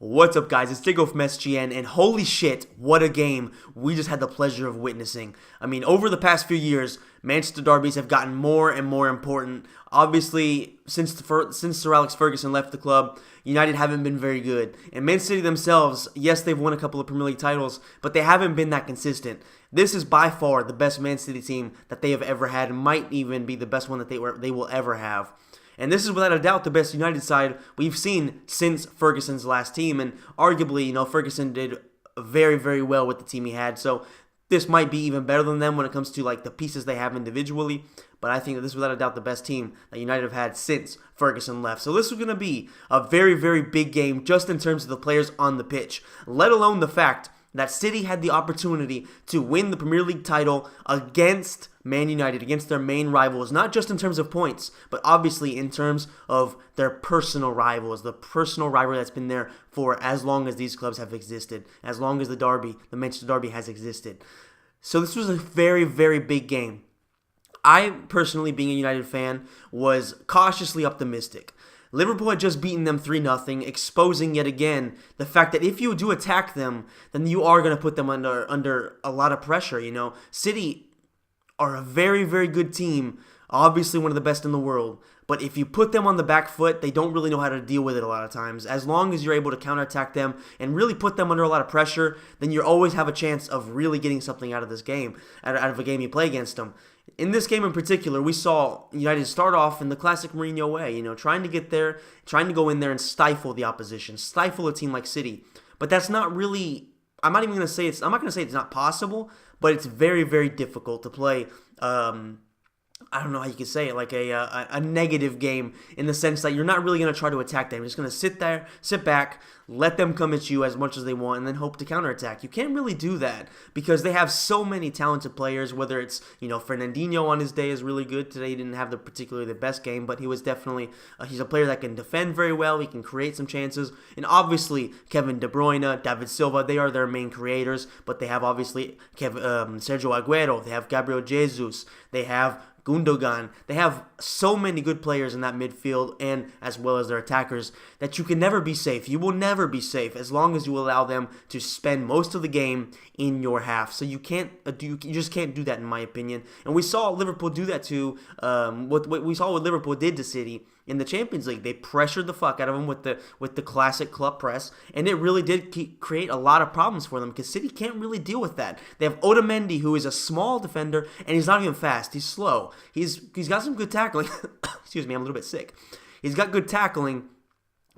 What's up, guys? It's Diego from SGN, and holy shit, what a game we just had the pleasure of witnessing. I mean, over the past few years, Manchester derbies have gotten more and more important. Obviously, since Sir Alex Ferguson left the club, United haven't been very good. And Man City themselves, yes, they've won a couple of Premier League titles, but they haven't been that consistent. This is by far the best Man City team that they have ever had, and might even be the best one that they will ever have. And this is without a doubt the best United side we've seen since Ferguson's last team. And arguably, Ferguson did very, very well with the team he had. So this might be even better than them when it comes to like the pieces they have individually. But I think that this is without a doubt the best team that United have had since Ferguson left. So this is going to be a very, very big game just in terms of the players on the pitch. Let alone the fact that City had the opportunity to win the Premier League title against Man United, against their main rivals, not just in terms of points, but obviously in terms of their personal rivals, the personal rivalry that's been there for as long as these clubs have existed, as long as the Manchester Derby has existed. So this was a very, very big game. I personally, being a United fan, was cautiously optimistic. Liverpool had just beaten them 3-0, exposing yet again the fact that if you do attack them, then you are going to put them under a lot of pressure. City are a very, very good team, obviously one of the best in the world. But if you put them on the back foot, they don't really know how to deal with it a lot of times. As long as you're able to counterattack them and really put them under a lot of pressure, then you always have a chance of really getting something out of this game, out of a game you play against them. In this game in particular, we saw United start off in the classic Mourinho way, trying to get there, trying to go in there and stifle the opposition, stifle a team like City. But that's not really, I'm not going to say it's not possible, but it's very, very difficult to play, I don't know how you could say it, like a negative game in the sense that you're not really going to try to attack them. You're just going to sit back, let them come at you as much as they want, and then hope to counterattack. You can't really do that because they have so many talented players, whether it's, Fernandinho on his day is really good. Today he didn't have particularly the best game, but he was definitely, he's a player that can defend very well. He can create some chances. And obviously, Kevin De Bruyne, David Silva, they are their main creators, but they have obviously Sergio Aguero, they have Gabriel Jesus, they have Gundogan. They have so many good players in that midfield and as well as their attackers that you can never be safe. You will never be safe as long as you allow them to spend most of the game in your half. So you just can't do that, in my opinion. And we saw Liverpool do that too. What we saw what Liverpool did to City in the Champions League. They pressured the fuck out of them with the classic club press, and it really did create a lot of problems for them because City can't really deal with that. They have Otamendi, who is a small defender, and he's not even fast. He's slow. He's got some good tackling. Excuse me, I'm a little bit sick. He's got good tackling,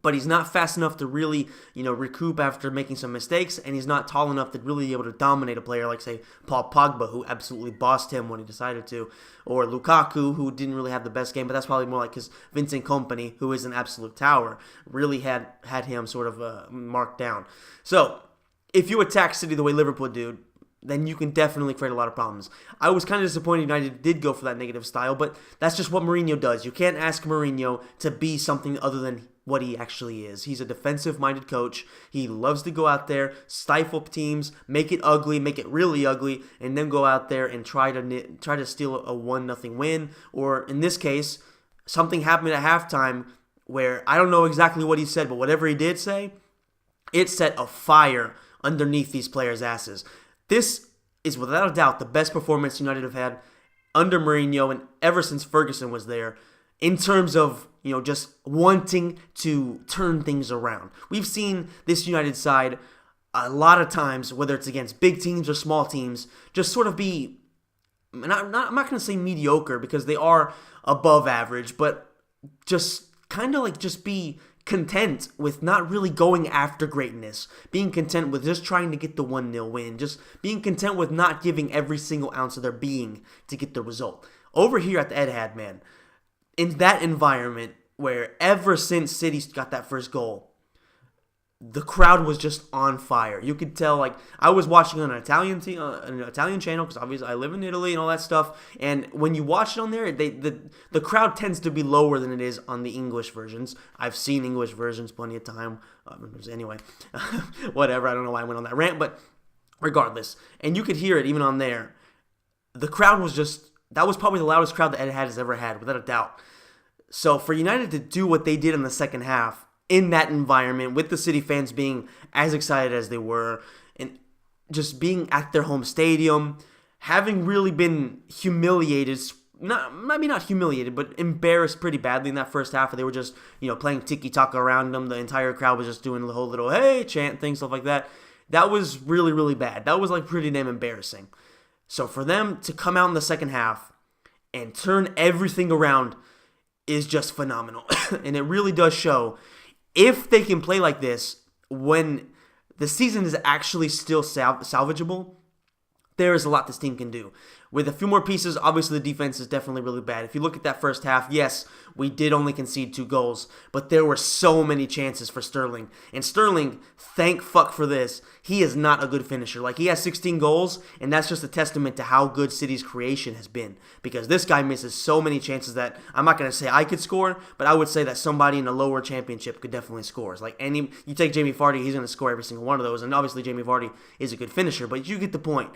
but he's not fast enough to really, recoup after making some mistakes, and he's not tall enough to really be able to dominate a player like, say, Paul Pogba, who absolutely bossed him when he decided to, or Lukaku, who didn't really have the best game, but that's probably more like because Vincent Kompany, who is an absolute tower, really had him sort of marked down. So, if you attack City the way Liverpool do, then you can definitely create a lot of problems. I was kind of disappointed United did go for that negative style, but that's just what Mourinho does. You can't ask Mourinho to be something other than what he actually is. He's a defensive-minded coach. He loves to go out there, stifle teams, make it ugly, make it really ugly, and then go out there and try to steal a 1-0 win. Or in this case, something happened at halftime where I don't know exactly what he said, but whatever he did say, it set a fire underneath these players' asses. This is without a doubt the best performance United have had under Mourinho and ever since Ferguson was there in terms of, just wanting to turn things around. We've seen this United side a lot of times, whether it's against big teams or small teams, just sort of be, I'm not going to say mediocre because they are above average, but just kind of like just be content with not really going after greatness, being content with just trying to get the 1-0 win, just being content with not giving every single ounce of their being to get the result. Over here at the Etihad, man, in that environment where ever since City got that first goal, the crowd was just on fire. You could tell, like, I was watching on an Italian channel because obviously I live in Italy and all that stuff. And when you watch it on there, the crowd tends to be lower than it is on the English versions. I've seen English versions plenty of time. Anyway, whatever. I don't know why I went on that rant, but regardless, and you could hear it even on there. The crowd was that was probably the loudest crowd that Etihad has ever had, without a doubt. So for United to do what they did in the second half, in that environment with the City fans being as excited as they were and just being at their home stadium, having really been humiliated, maybe not humiliated, but embarrassed pretty badly in that first half. They were just, playing tiki-taka around them. The entire crowd was just doing the whole little, hey, chant thing, stuff like that. That was really, really bad. That was pretty damn embarrassing. So for them to come out in the second half and turn everything around is just phenomenal. And it really does show if they can play like this when the season is actually still salvageable, there is a lot this team can do. With a few more pieces, obviously the defense is definitely really bad. If you look at that first half, yes, we did only concede 2 goals, but there were so many chances for Sterling. And Sterling, thank fuck for this, he is not a good finisher. He has 16 goals, and that's just a testament to how good City's creation has been. Because this guy misses so many chances that I'm not going to say I could score, but I would say that somebody in a lower championship could definitely score. You take Jamie Vardy, he's going to score every single one of those, and obviously Jamie Vardy is a good finisher, but you get the point.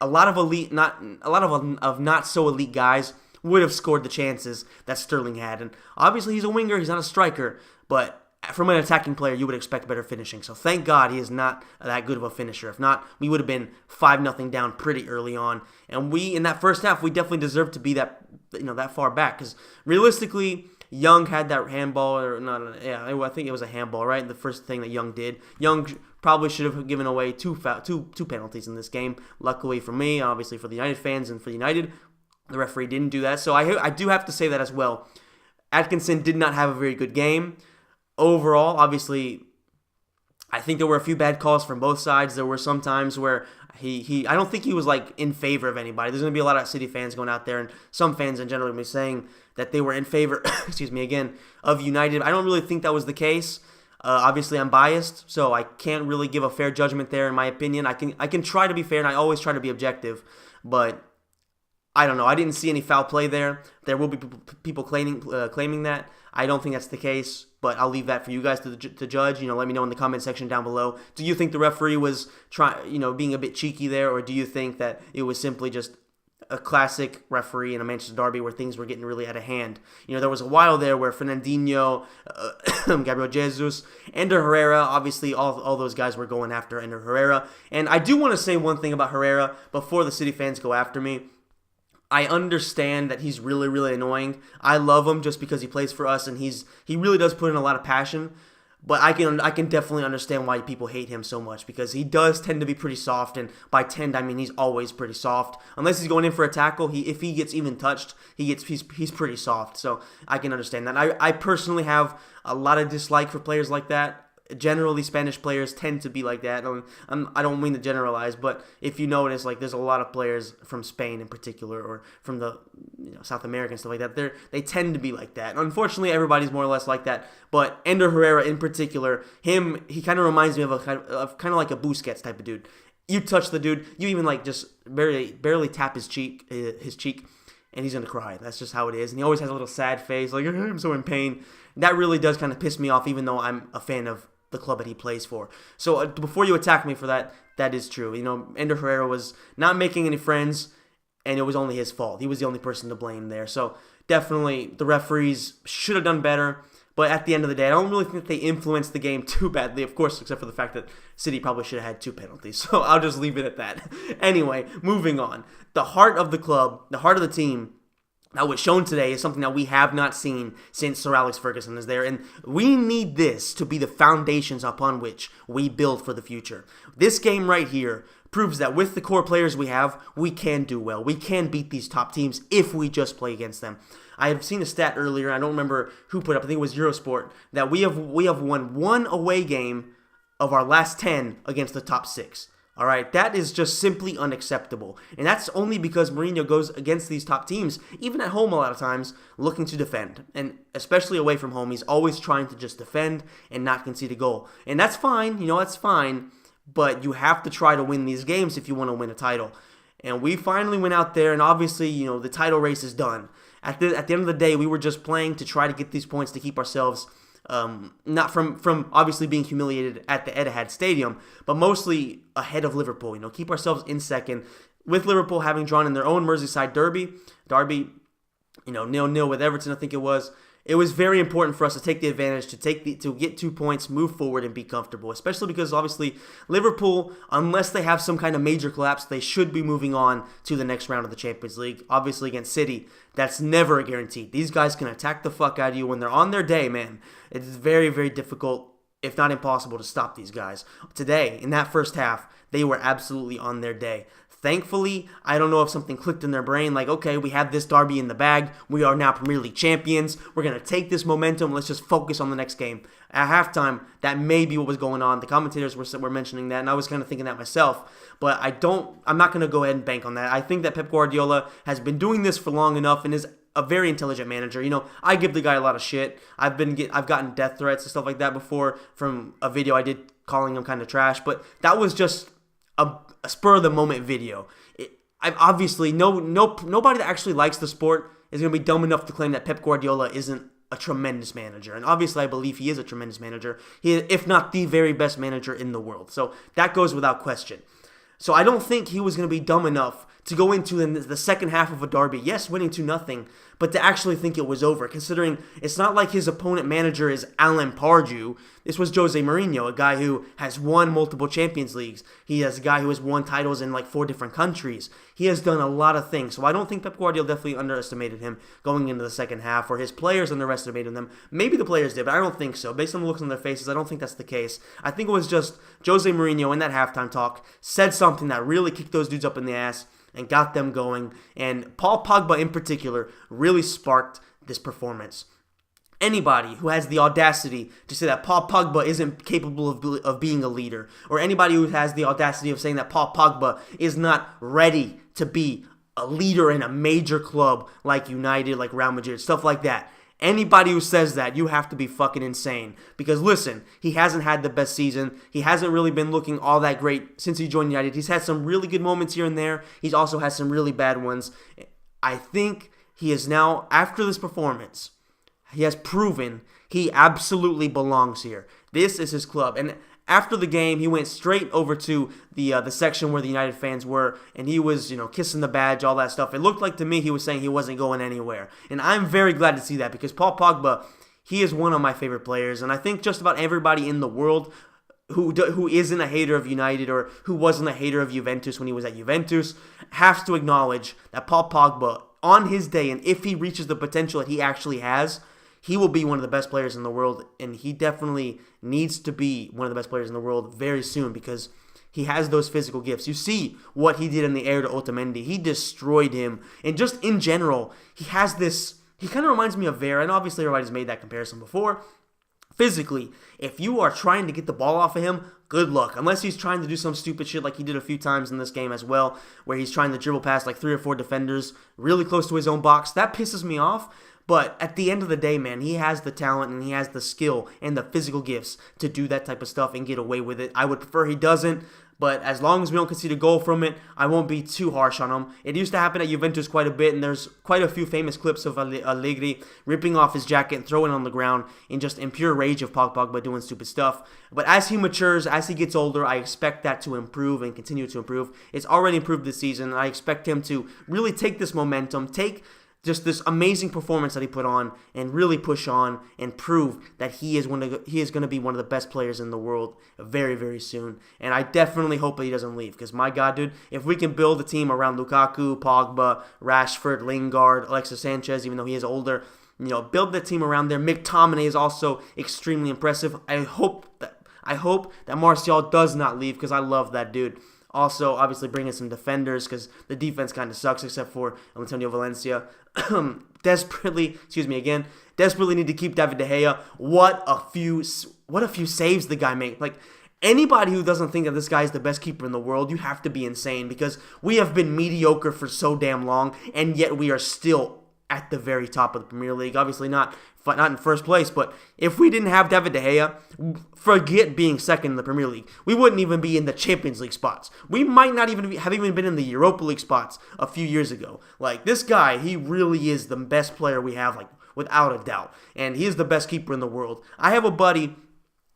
A lot of not so elite guys would have scored the chances that Sterling had, and obviously he's a winger, he's not a striker, but from an attacking player, you would expect better finishing. So thank God he is not that good of a finisher. If not, we would have been 5-0 down pretty early on, and in that first half, we definitely deserved to be that far back because realistically, Young had that handball, I think it was a handball, right? The first thing that Young did. Young probably should have given away two penalties in this game. Luckily for me, obviously for the United fans and for United, the referee didn't do that. So I do have to say that as well. Atkinson did not have a very good game. Overall, obviously, I think there were a few bad calls from both sides. There were some times where I don't think he was in favor of anybody. There's going to be a lot of City fans going out there, and some fans in general will be saying that they were in favor, of United. I don't really think that was the case. Obviously, I'm biased, so I can't really give a fair judgment there. In my opinion, I can try to be fair, and I always try to be objective, but I don't know. I didn't see any foul play there. There will be people claiming that. I don't think that's the case, but I'll leave that for you guys to judge. Let me know in the comment section down below. Do you think the referee was being a bit cheeky there, or do you think that it was simply just a classic referee in a Manchester derby where things were getting really out of hand? There was a while there where Fernandinho, Gabriel Jesus, Ender Herrera, obviously all those guys were going after Ender Herrera. And I do want to say one thing about Herrera before the City fans go after me. I understand that he's really, really annoying. I love him just because he plays for us and he really does put in a lot of passion. But I can definitely understand why people hate him so much because he does tend to be pretty soft, and by tend I mean he's always pretty soft. Unless he's going in for a tackle, if he gets even touched, he's pretty soft. So I can understand that. I personally have a lot of dislike for players like that. Generally, Spanish players tend to be like that. I don't mean to generalize, but if you notice, there's a lot of players from Spain in particular, or from the South American stuff like that. They tend to be like that. Unfortunately, everybody's more or less like that. But Ender Herrera in particular, he kind of reminds me of kind of like a Busquets type of dude. You touch the dude, you even just barely tap his cheek, and he's gonna cry. That's just how it is. And he always has a little sad face, I'm so in pain. That really does kind of piss me off, even though I'm a fan of the club that he plays for. So before you attack me for that, that is true. Ender Herrera was not making any friends, and it was only his fault. He was the only person to blame there. So definitely the referees should have done better. But at the end of the day, I don't really think they influenced the game too badly, of course, except for the fact that City probably should have had 2 penalties. So I'll just leave it at that. Anyway, moving on. The heart of the club, the heart of the team, that was shown today is something that we have not seen since Sir Alex Ferguson is there, and we need this to be the foundations upon which we build for the future. This game right here proves that with the core players we have, we can do well. We can beat these top teams if we just play against them. I have seen a stat earlier, I don't remember who put up, I think it was Eurosport, that we have won 1 away game of our last 10 against the top 6. All right, that is just simply unacceptable. And that's only because Mourinho goes against these top teams, even at home a lot of times, looking to defend. And especially away from home, he's always trying to just defend and not concede a goal. And that's fine, that's fine. But you have to try to win these games if you want to win a title. And we finally went out there, and obviously, the title race is done. At the end of the day, we were just playing to try to get these points to keep ourselves not from obviously being humiliated at the Etihad Stadium, but mostly ahead of Liverpool. Keep ourselves in second, with Liverpool having drawn in their own Merseyside derby, 0-0 with Everton, I think it was. it was very important for us to take the advantage, to get 2 points, move forward, and be comfortable. Especially because obviously Liverpool, unless they have some kind of major collapse, they should be moving on to the next round of the Champions League. Obviously against City, that's never a guarantee. These guys can attack the fuck out of you when they're on their day, man. It's very, very difficult, if not impossible, to stop these guys. Today, in that first half, they were absolutely on their day. Thankfully, I don't know if something clicked in their brain, like, okay, we have this derby in the bag. We are now Premier League champions. We're going to take this momentum. Let's just focus on the next game. At halftime, that may be what was going on. The commentators were mentioning that, and I was kind of thinking that myself. But I'm not going to go ahead and bank on that. I think that Pep Guardiola has been doing this for long enough and is a very intelligent manager. You know, I give the guy a lot of shit. I've gotten death threats and stuff like that before from a video I did calling him kind of trash, but that was just a spur of the moment video. I've obviously nobody that actually likes the sport is going to be dumb enough to claim that Pep Guardiola isn't a tremendous manager. And obviously I believe he is a tremendous manager. He is, if not the very best manager in the world. So that goes without question. So I don't think he was going to be dumb enough to go into the second half of a derby, yes, winning 2-0, but to actually think it was over, considering it's not like his opponent manager is Alan Pardew. This was Jose Mourinho, a guy who has won multiple Champions Leagues. He is a guy who has won titles in like 4 different countries. He has done a lot of things. So I don't think Pep Guardiola definitely underestimated him going into the second half, or his players underestimated them. Maybe the players did, but I don't think so. Based on the looks on their faces, I don't think that's the case. I think it was just Jose Mourinho in that halftime talk said something that really kicked those dudes up in the ass and got them going. And Paul Pogba in particular really sparked this performance. Anybody who has the audacity to say that Paul Pogba isn't capable of being a leader, or anybody who has the audacity of saying that Paul Pogba is not ready to be a leader in a major club like United, like Real Madrid, stuff like that. Anybody who says that, you have to be fucking insane. Because listen, he hasn't had the best season. He hasn't really been looking all that great since he joined United. He's had some really good moments here and there. He's also had some really bad ones. I think he is now, after this performance, he has proven he absolutely belongs here. This is his club. And after the game, he went straight over to the section where the United fans were, and he was, kissing the badge, all that stuff. It looked like to me he was saying he wasn't going anywhere. And I'm very glad to see that, because Paul Pogba, he is one of my favorite players. And I think just about everybody in the world who isn't a hater of United, or who wasn't a hater of Juventus when he was at Juventus, has to acknowledge that Paul Pogba, on his day, and if he reaches the potential that he actually has, he will be one of the best players in the world, and he definitely needs to be one of the best players in the world very soon, because he has those physical gifts. You see what he did in the air to Otamendi. He destroyed him. And just in general, he has this, he kind of reminds me of Vera, and obviously everybody's made that comparison before. Physically, if you are trying to get the ball off of him, good luck. Unless he's trying to do some stupid shit like he did a few times in this game as well, where he's trying to dribble past like 3 or 4 defenders really close to his own box. That pisses me off. But at the end of the day, man, he has the talent and he has the skill and the physical gifts to do that type of stuff and get away with it. I would prefer he doesn't, but as long as we don't concede a goal from it, I won't be too harsh on him. It used to happen at Juventus quite a bit, and there's quite a few famous clips of Allegri ripping off his jacket and throwing it on the ground in pure rage of Paul Pogba doing stupid stuff. But as he matures, as he gets older, I expect that to improve and continue to improve. It's already improved this season, and I expect him to really take this momentum, take just this amazing performance that he put on, and really push on and prove that he is going to be one of the best players in the world very, very soon. And I definitely hope that he doesn't leave, because my God, dude, if we can build a team around Lukaku, Pogba, Rashford, Lingard, Alexis Sanchez, even though he is older, build the team around there. McTominay is also extremely impressive. I hope that Martial does not leave, because I love that dude. Also, obviously, bring in some defenders, because the defense kind of sucks, except for Antonio Valencia. Desperately need to keep David De Gea. What a few saves the guy made. Like, anybody who doesn't think that this guy is the best keeper in the world, you have to be insane, because we have been mediocre for so damn long, and yet we are still at the very top of the Premier League. Obviously not in first place, but if we didn't have David De Gea, forget being second in the Premier League. We wouldn't even be in the Champions League spots. We might not even have been in the Europa League spots a few years ago. Like, this guy, he really is the best player we have, like, without a doubt. And he is the best keeper in the world. I have a buddy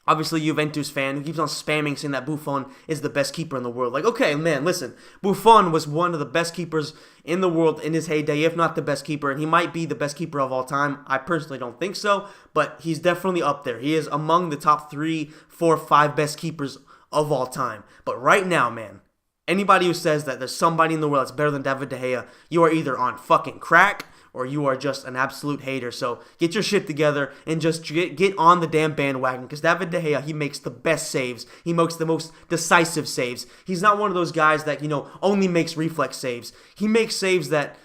obviously Juventus fan who keeps on spamming saying that Buffon is the best keeper in the world. Like, okay, man, listen. Buffon was one of the best keepers in the world in his heyday, if not the best keeper, and he might be the best keeper of all time. I personally don't think so, but he's definitely up there. He is among the top 3, 4, 5 best keepers of all time. But right now, man, anybody who says that there's somebody in the world that's better than David De Gea, you are either on fucking crack or you are just an absolute hater. So get your shit together and just get on the damn bandwagon, because David De Gea, he makes the best saves. He makes the most decisive saves. He's not one of those guys that, only makes reflex saves. He makes saves that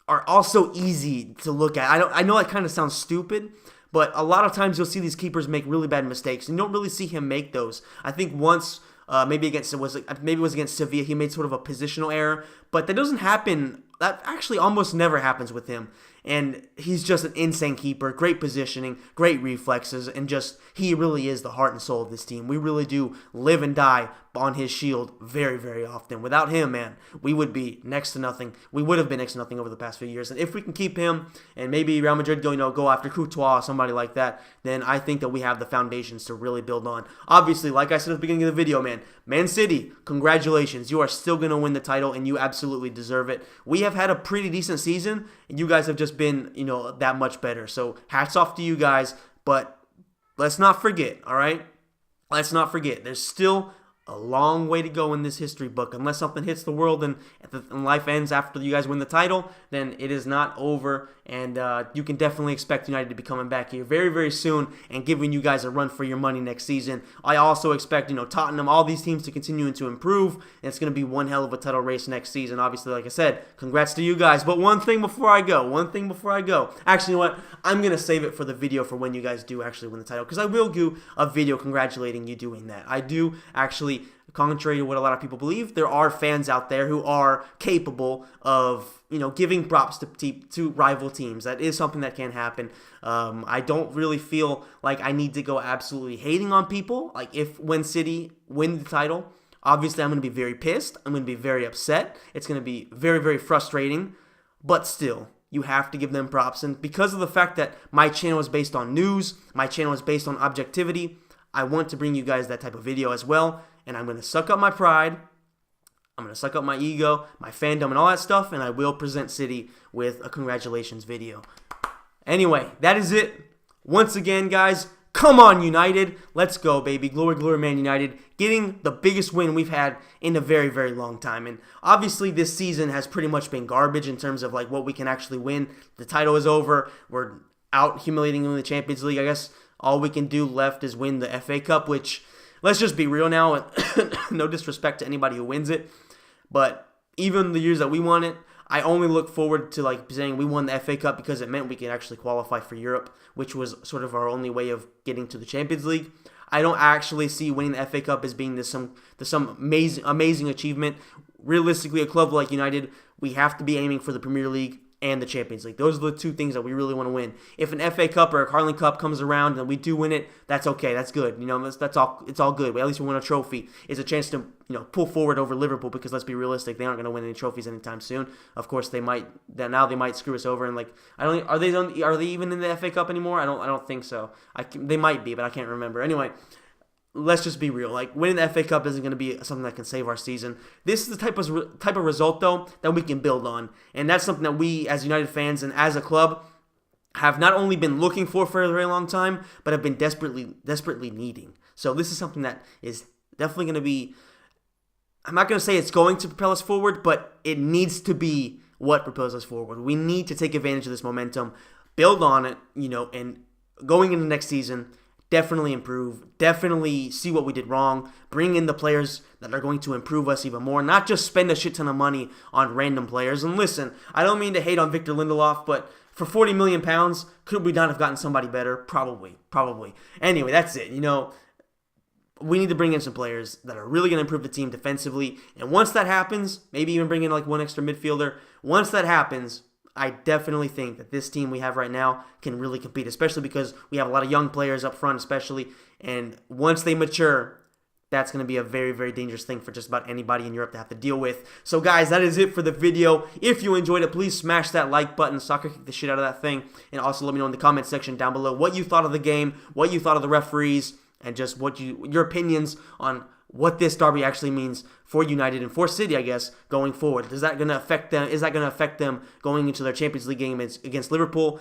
are also easy to look at. I know that kind of sounds stupid, but a lot of times you'll see these keepers make really bad mistakes, and you don't really see him make those. I think once, maybe it was against Sevilla, he made sort of a positional error, but that doesn't happen. That actually almost never happens with him. And he's just an insane keeper, great positioning, great reflexes, and he really is the heart and soul of this team. We really do live and die on his shield very, very often. Without him, man, we would be next to nothing. We would have been next to nothing over the past few years. And if we can keep him, and maybe Real Madrid go after Courtois or somebody like that, then I think that we have the foundations to really build on. Obviously, like I said at the beginning of the video, Man City, congratulations. You are still going to win the title, and you absolutely deserve it. We have had a pretty decent season, and you guys have just been, that much better. So hats off to you guys, but let's not forget, all right? Let's not forget, there's still a long way to go in this history book. Unless something hits the world and life ends after you guys win the title, then it is not over, and you can definitely expect United to be coming back here very, very soon and giving you guys a run for your money next season. I also expect, Tottenham, all these teams to continue to improve, and it's going to be one hell of a title race next season. Obviously, like I said, congrats to you guys. But one thing before I go. Actually, you know what? I'm going to save it for the video for when you guys do actually win the title, because I will do a video congratulating you doing that. I do actually, contrary to what a lot of people believe, there are fans out there who are capable of, giving props to rival teams. That is something that can happen. I don't really feel like I need to go absolutely hating on people. Like, when City win the title, obviously I'm going to be very pissed. I'm going to be very upset. It's going to be very, very frustrating. But still, you have to give them props. And because of the fact that my channel is based on news, my channel is based on objectivity, I want to bring you guys that type of video as well. And I'm going to suck up my pride, I'm going to suck up my ego, my fandom, and all that stuff, and I will present City with a congratulations video. Anyway, that is it. Once again, guys, come on, United. Let's go, baby. Glory, glory, Man United. Getting the biggest win we've had in a very, very long time. And obviously, this season has pretty much been garbage in terms of what we can actually win. The title is over. We're out humiliating them in the Champions League. I guess all we can do left is win the FA Cup, which, let's just be real now. No disrespect to anybody who wins it, but even the years that we won it, I only look forward to saying we won the FA Cup because it meant we could actually qualify for Europe, which was sort of our only way of getting to the Champions League. I don't actually see winning the FA Cup as being some amazing achievement. Realistically, a club like United, we have to be aiming for the Premier League and the Champions League. Those are the two things that we really want to win. If an FA Cup or a Carling Cup comes around and we do win it, that's okay. That's good. That's all. It's all good. At least we win a trophy. It's a chance to pull forward over Liverpool, because let's be realistic, they aren't going to win any trophies anytime soon. Of course, they might. Now they might screw us over, and are they even in the FA Cup anymore? I don't think so. They might be, but I can't remember. Anyway, let's just be real. Winning the FA Cup isn't going to be something that can save our season. This is the type of result, though, that we can build on. And that's something that we, as United fans and as a club, have not only been looking for a very long time, but have been desperately needing. So this is something that is definitely going to be, I'm not going to say it's going to propel us forward, but it needs to be what propels us forward. We need to take advantage of this momentum, build on it, and going into next season, definitely improve, definitely see what we did wrong, bring in the players that are going to improve us even more, not just spend a shit ton of money on random players. And listen, I don't mean to hate on Victor Lindelof, but for £40 million, could we not have gotten somebody better? Probably. Anyway, that's it. We need to bring in some players that are really going to improve the team defensively. And once that happens, maybe even bring in one extra midfielder. Once that happens, I definitely think that this team we have right now can really compete, especially because we have a lot of young players up front especially. And once they mature, that's going to be a very, very dangerous thing for just about anybody in Europe to have to deal with. So guys, that is it for the video. If you enjoyed it, please smash that like button, soccer kick the shit out of that thing. And also let me know in the comment section down below what you thought of the game, what you thought of the referees, and just your opinions on what this derby actually means for United and for City, I guess, going forward. Is that going to affect them? Is that going to affect them going into their Champions League game against Liverpool?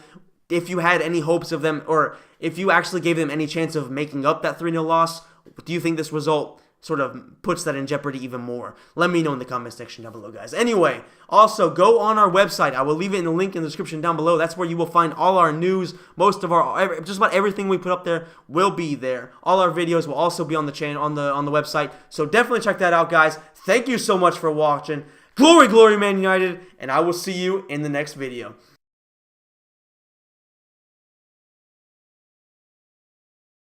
If you had any hopes of them, or if you actually gave them any chance of making up that 3-0 loss, do you think this result sort of puts that in jeopardy even more? Let me know in the comment section down below, guys. Anyway, also go on our website. I will leave it in the link in the description down below. That's where you will find all our news. Most of just about everything we put up there will be there. All our videos will also be on the channel, on the website. So definitely check that out, guys. Thank you so much for watching. Glory, glory, Man United, and I will see you in the next video.